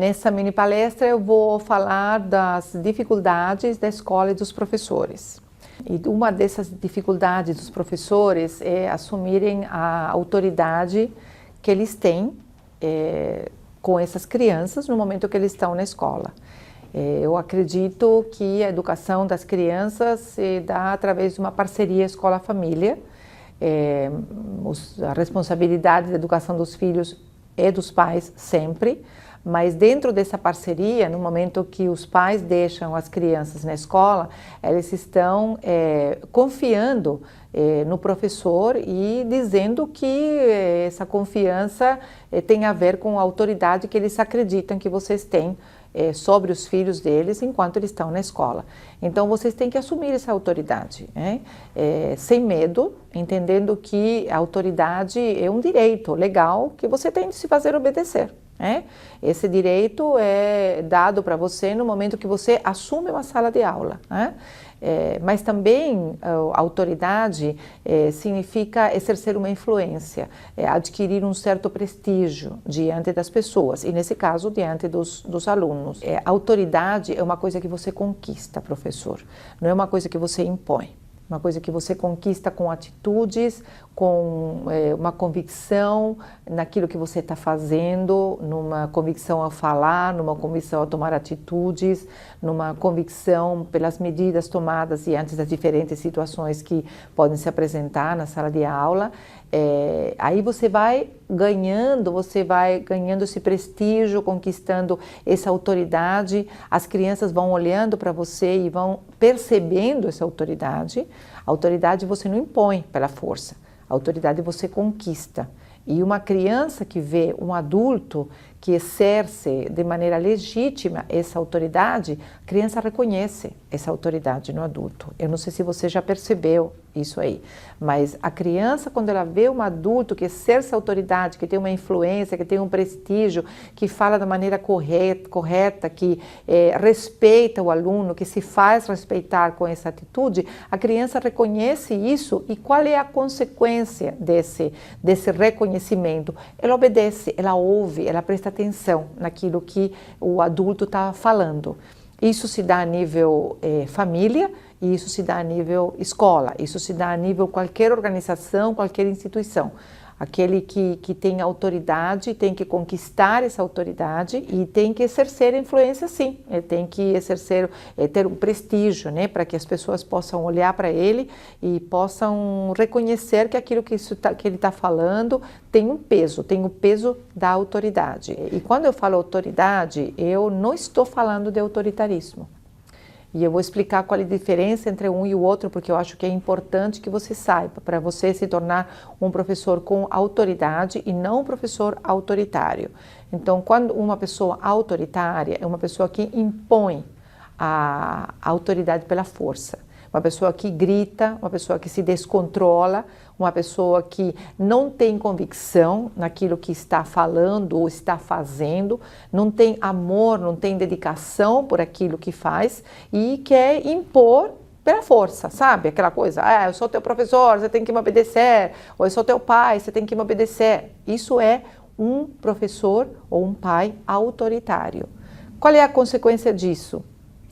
Nessa mini palestra eu vou falar das dificuldades da escola e dos professores. E uma dessas dificuldades dos professores é assumirem a autoridade que eles têm com essas crianças no momento que eles estão na escola. Eu acredito que a educação das crianças se dá através de uma parceria escola-família. A responsabilidade da educação dos filhos é dos pais sempre, mas dentro dessa parceria, no momento que os pais deixam as crianças na escola, eles estão confiando no professor e dizendo que essa confiança tem a ver com a autoridade que eles acreditam que vocês têm sobre os filhos deles enquanto eles estão na escola. Então vocês têm que assumir essa autoridade, sem medo, entendendo que a autoridade é um direito legal que você tem de se fazer obedecer. Esse direito é dado para você no momento que você assume uma sala de aula. Mas também a autoridade significa exercer uma influência, adquirir um certo prestígio diante das pessoas, e nesse caso diante dos alunos. A autoridade é uma coisa que você conquista, professor, não é uma coisa que você impõe. Uma coisa que você conquista com atitudes, com uma convicção naquilo que você está fazendo, numa convicção ao falar, numa convicção ao tomar atitudes, numa convicção pelas medidas tomadas diante das diferentes situações que podem se apresentar na sala de aula. Aí você vai ganhando esse prestígio, conquistando essa autoridade, as crianças vão olhando para você e vão percebendo essa autoridade. A autoridade você não impõe pela força, a autoridade você conquista. E uma criança que vê um adulto que exerce de maneira legítima essa autoridade, a criança reconhece essa autoridade no adulto. Eu não sei se você já percebeu isso aí, mas a criança, quando ela vê um adulto que exerce autoridade, que tem uma influência, que tem um prestígio, que fala da maneira correta, que respeita o aluno, que se faz respeitar com essa atitude, a criança reconhece isso. E qual é a consequência desse reconhecimento? Ela obedece, ela ouve, ela presta atenção naquilo que o adulto está falando. Isso se dá a nível família, e isso se dá a nível escola, isso se dá a nível qualquer organização, qualquer instituição. Aquele que tem autoridade tem que conquistar essa autoridade e tem que exercer influência, sim. Ele tem que exercer, ter um prestígio, para que as pessoas possam olhar para ele e possam reconhecer que aquilo que ele está falando tem um peso, tem o peso da autoridade. E quando eu falo autoridade, eu não estou falando de autoritarismo. E eu vou explicar qual é a diferença entre um e o outro, porque eu acho que é importante que você saiba, para você se tornar um professor com autoridade e não um professor autoritário. Então, quando uma pessoa autoritária é uma pessoa que impõe a autoridade pela força. Uma pessoa que grita, uma pessoa que se descontrola, uma pessoa que não tem convicção naquilo que está falando ou está fazendo, não tem amor, não tem dedicação por aquilo que faz e quer impor pela força, sabe? Aquela coisa, eu sou teu professor, você tem que me obedecer, ou eu sou teu pai, você tem que me obedecer. Isso é um professor ou um pai autoritário. Qual é a consequência disso?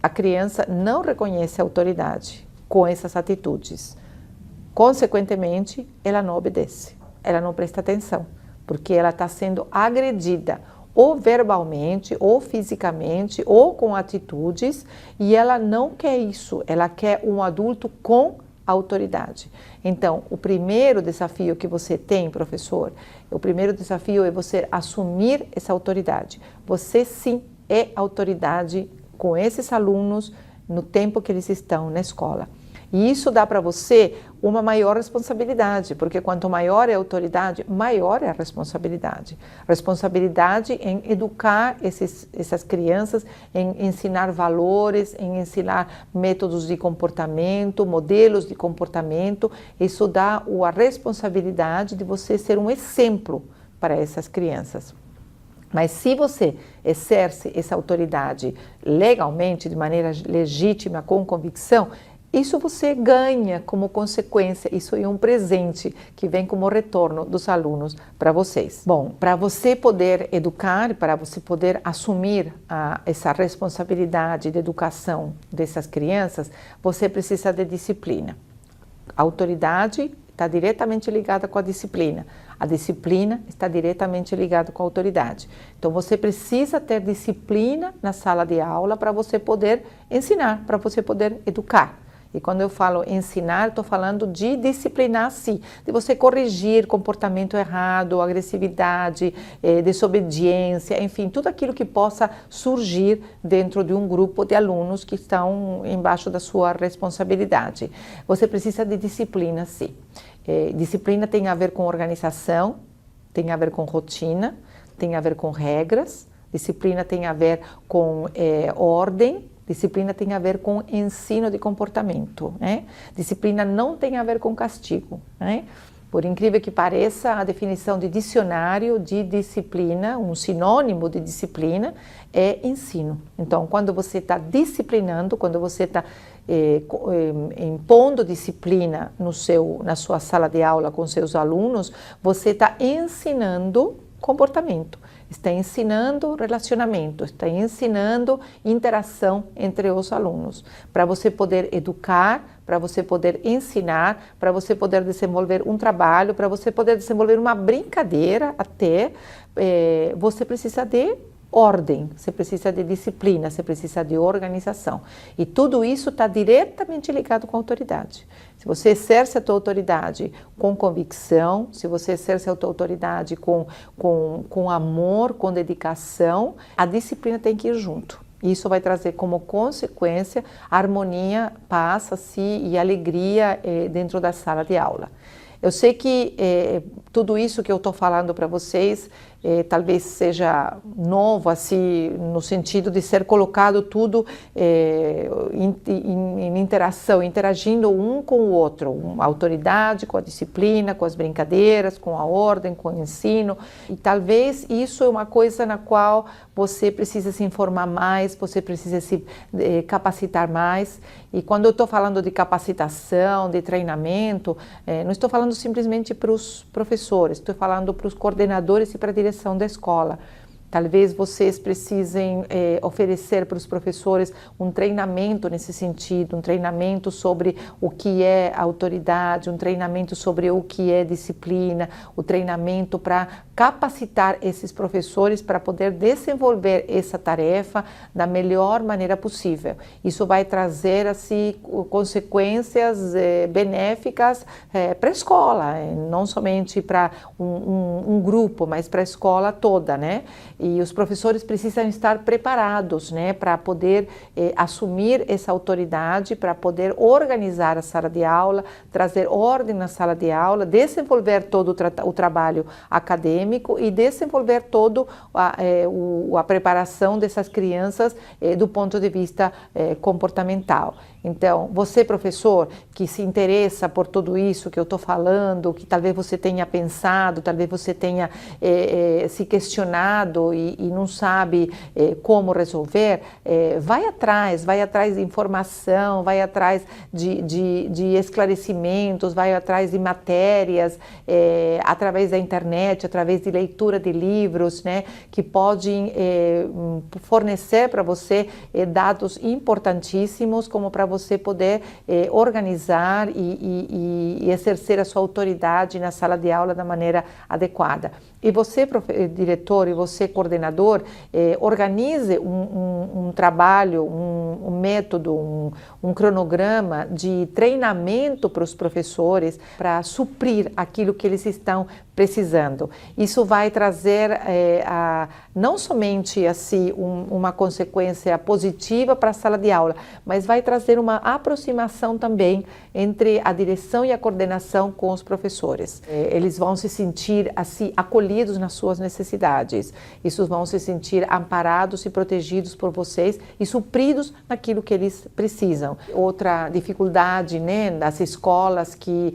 A criança não reconhece a autoridade com essas atitudes. Consequentemente, ela não obedece, ela não presta atenção, porque ela está sendo agredida, ou verbalmente, ou fisicamente, ou com atitudes, e ela não quer isso, ela quer um adulto com autoridade. Então, o primeiro desafio que você tem, professor, o primeiro desafio é você assumir essa autoridade. Você sim é autoridade com esses alunos no tempo que eles estão na escola. E isso dá para você uma maior responsabilidade, porque quanto maior é a autoridade, maior é a responsabilidade. Responsabilidade em educar essas crianças, em ensinar valores, em ensinar métodos de comportamento, modelos de comportamento. Isso dá a responsabilidade de você ser um exemplo para essas crianças. Mas se você exerce essa autoridade legalmente, de maneira legítima, com convicção, Isso você ganha como consequência, isso é um presente que vem como retorno dos alunos para vocês. Bom, para você poder educar, para você poder assumir essa responsabilidade de educação dessas crianças, você precisa de disciplina. A autoridade está diretamente ligada com a disciplina está diretamente ligada com a autoridade. Então você precisa ter disciplina na sala de aula para você poder ensinar, para você poder educar. E quando eu falo ensinar, estou falando de disciplinar sim, de você corrigir comportamento errado, agressividade, desobediência, enfim, tudo aquilo que possa surgir dentro de um grupo de alunos que estão embaixo da sua responsabilidade. Você precisa de disciplina sim. Disciplina tem a ver com organização, tem a ver com rotina, tem a ver com regras, disciplina tem a ver com ordem, disciplina tem a ver com ensino de comportamento, né? Disciplina não tem a ver com castigo, né? Por incrível que pareça, a definição de dicionário de disciplina, um sinônimo de disciplina, é ensino. Então, quando você está disciplinando, quando você está impondo disciplina na sua sala de aula com seus alunos, você está ensinando comportamento, está ensinando relacionamento, está ensinando interação entre os alunos, para você poder educar, para você poder ensinar, para você poder desenvolver um trabalho, para você poder desenvolver uma brincadeira até, você precisa de ordem, você precisa de disciplina, você precisa de organização. E tudo isso está diretamente ligado com a autoridade. Se você exerce a tua autoridade com convicção, se você exerce a tua autoridade com amor, com dedicação, a disciplina tem que ir junto. Isso vai trazer como consequência harmonia, paz e alegria dentro da sala de aula. Eu sei que tudo isso que eu estou falando para vocês talvez seja novo, assim, no sentido de ser colocado tudo em interação, interagindo um com o outro, a autoridade com a disciplina, com as brincadeiras, com a ordem, com o ensino. E talvez isso é uma coisa na qual você precisa se informar mais, você precisa se capacitar mais. E quando eu estou falando de capacitação, de treinamento, não estou falando simplesmente para os professores, estou falando para os coordenadores e para a direção da escola. Talvez vocês precisem oferecer para os professores um treinamento nesse sentido, um treinamento sobre o que é autoridade, um treinamento sobre o que é disciplina, o treinamento para capacitar esses professores para poder desenvolver essa tarefa da melhor maneira possível. Isso vai trazer assim consequências benéficas para a escola, não somente para um grupo, mas para a escola toda, né? E os professores precisam estar preparados, né, para poder assumir essa autoridade, para poder organizar a sala de aula, trazer ordem na sala de aula, desenvolver todo o trabalho acadêmico e desenvolver todo a preparação dessas crianças do ponto de vista comportamental. Então, você, professor, que se interessa por tudo isso que eu estou falando, que talvez você tenha pensado, talvez você tenha se questionado e não sabe como resolver, vai atrás de informação, vai atrás de esclarecimentos, vai atrás de matérias, através da internet, através de leitura de livros, né, que podem fornecer para você dados importantíssimos, como para você poder organizar e exercer a sua autoridade na sala de aula da maneira adequada. E você, diretor, e você, coordenador, organize um trabalho, um método, um cronograma de treinamento para os professores para suprir aquilo que eles estão precisando. Isso vai trazer não somente assim uma consequência positiva para a sala de aula, mas vai trazer uma aproximação também entre a direção e a coordenação com os professores. Eles vão se sentir assim acolhidos nas suas necessidades. Isso vão se sentir amparados e protegidos por vocês e supridos naquilo que eles precisam. Outra dificuldade, né, das escolas que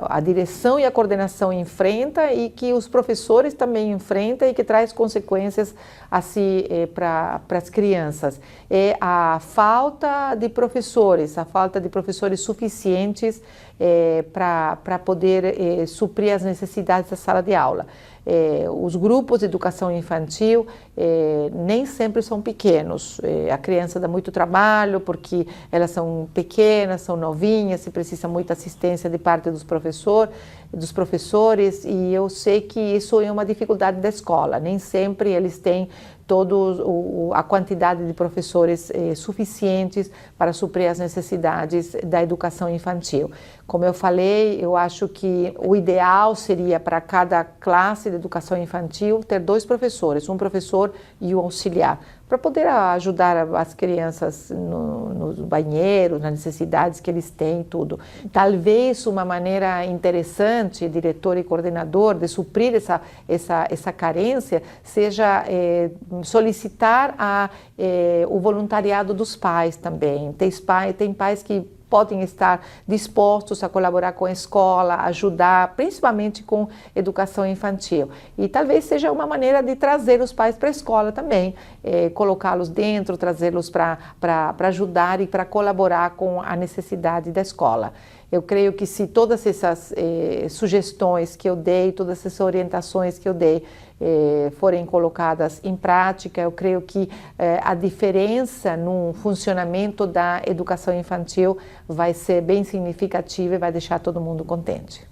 a direção e a coordenação enfrentam enfrenta e que os professores também enfrentam e que traz consequências assim para as crianças. É a falta de professores suficientes para poder suprir as necessidades da sala de aula. Os grupos de educação infantil nem sempre são pequenos. A criança dá muito trabalho porque elas são pequenas, são novinhas, se precisa muita assistência de parte dos professores, e eu sei que isso é uma dificuldade da escola. Nem sempre eles têm a quantidade de professores suficientes para suprir as necessidades da educação infantil. Como eu falei, eu acho que o ideal seria para cada classe de educação infantil ter 2 professores, um professor e um auxiliar, para poder ajudar as crianças nos banheiros, nas necessidades que eles têm, tudo. Talvez uma maneira interessante, diretor e coordenador, de suprir essa carência, seja solicitar o voluntariado dos pais também. Tem pais que podem estar dispostos a colaborar com a escola, ajudar, principalmente com educação infantil. E talvez seja uma maneira de trazer os pais para a escola também, colocá-los dentro, trazê-los para ajudar e para colaborar com a necessidade da escola. Eu creio que se todas essas sugestões que eu dei, todas essas orientações que eu dei forem colocadas em prática, eu creio que a diferença no funcionamento da educação infantil vai ser bem significativa e vai deixar todo mundo contente.